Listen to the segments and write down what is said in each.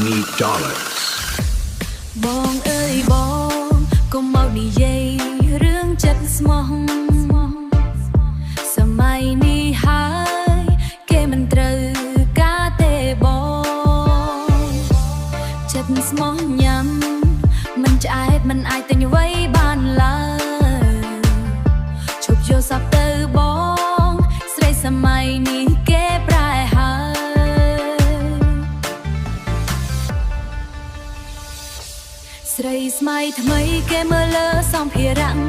need dollars បងអើយបងកុំមកនិយាយរឿងចិត្តស្មោះសម័យនេះហើយគេមិនត្រូវការទេបងចិត្តស្មោះញ៉ាំមិនឆ្អែតមិនអាចទិញអ្វីបានឡើយឈប់យកសពទៅបងស្រីសម័យនេះគេប្រែហើយស្រីស្មៃថ្មីគេមើលលើសម្ភារៈ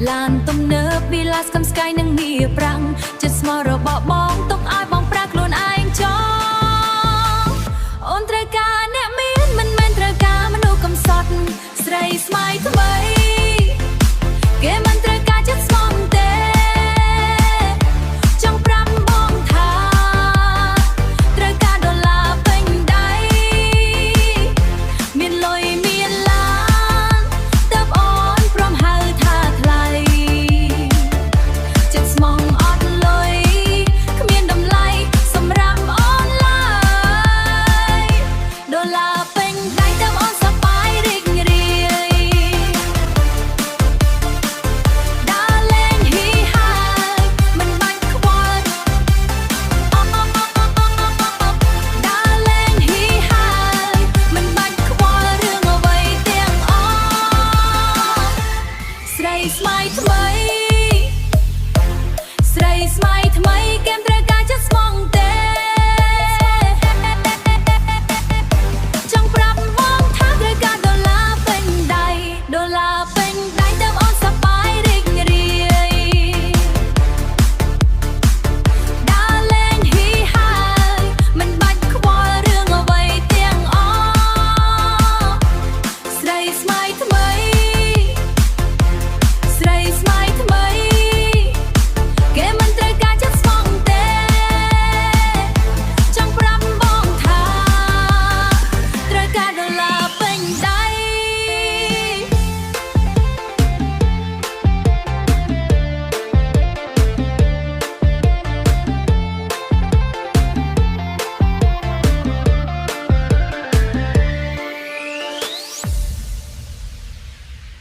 ឡានទំនើបវិឡាសកំស្កាយនឹងងារប្រាំងចិត្តស្មោះរបស់បងទុកឲ្យបងប្រាខ្លួនឯងចង់អូនត្រូវការអ្នកមានមិនមែនត្រូវការមនុស្សកំសត់ស្រីស្មៃថ្មីគេមិនត្រូវការចិត្តស្មោះទេចង់ប្រាប់បងថាត្រូវការដុល្លារពេញដៃមានលុយមានឡានតើបអូនព្រមហៅថាថ្លៃចិត្តស្មោះអត់លុយគ្មានតម្លៃសម្រាប់អូនឡើយដុល្លារពេញដៃតើអូនសប្បាយរីករាយដើរលេងហីហាយមិនបាច់ខ្វល់ដើរលេងហីហាយមិនបាច់ខ្វល់រឿងអ្វីទាំងអស់ស្រីស្មៃថ្មីស្រីស្មៃថ្មីគេមិនត្រូវការចិត្តស្មោះទេចង់ប្រាប់បងថាត្រូវការដុល្លារពេញដៃដុល្លារពេញដៃតើអូនសប្បាយរីករាយដើរលេងហីហាយមិនបាច់ខ្វល់រឿងអ្វីទាំងអស់ស្រីស្មៃថ្មីស្រីស្មៃថ្មីគេមិនត្រូវការចិត្តស្មោះទេចង់ប្រាប់បងថាត្រូវការដុល្លារពេញដៃ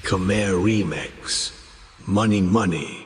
Khmer Remix Money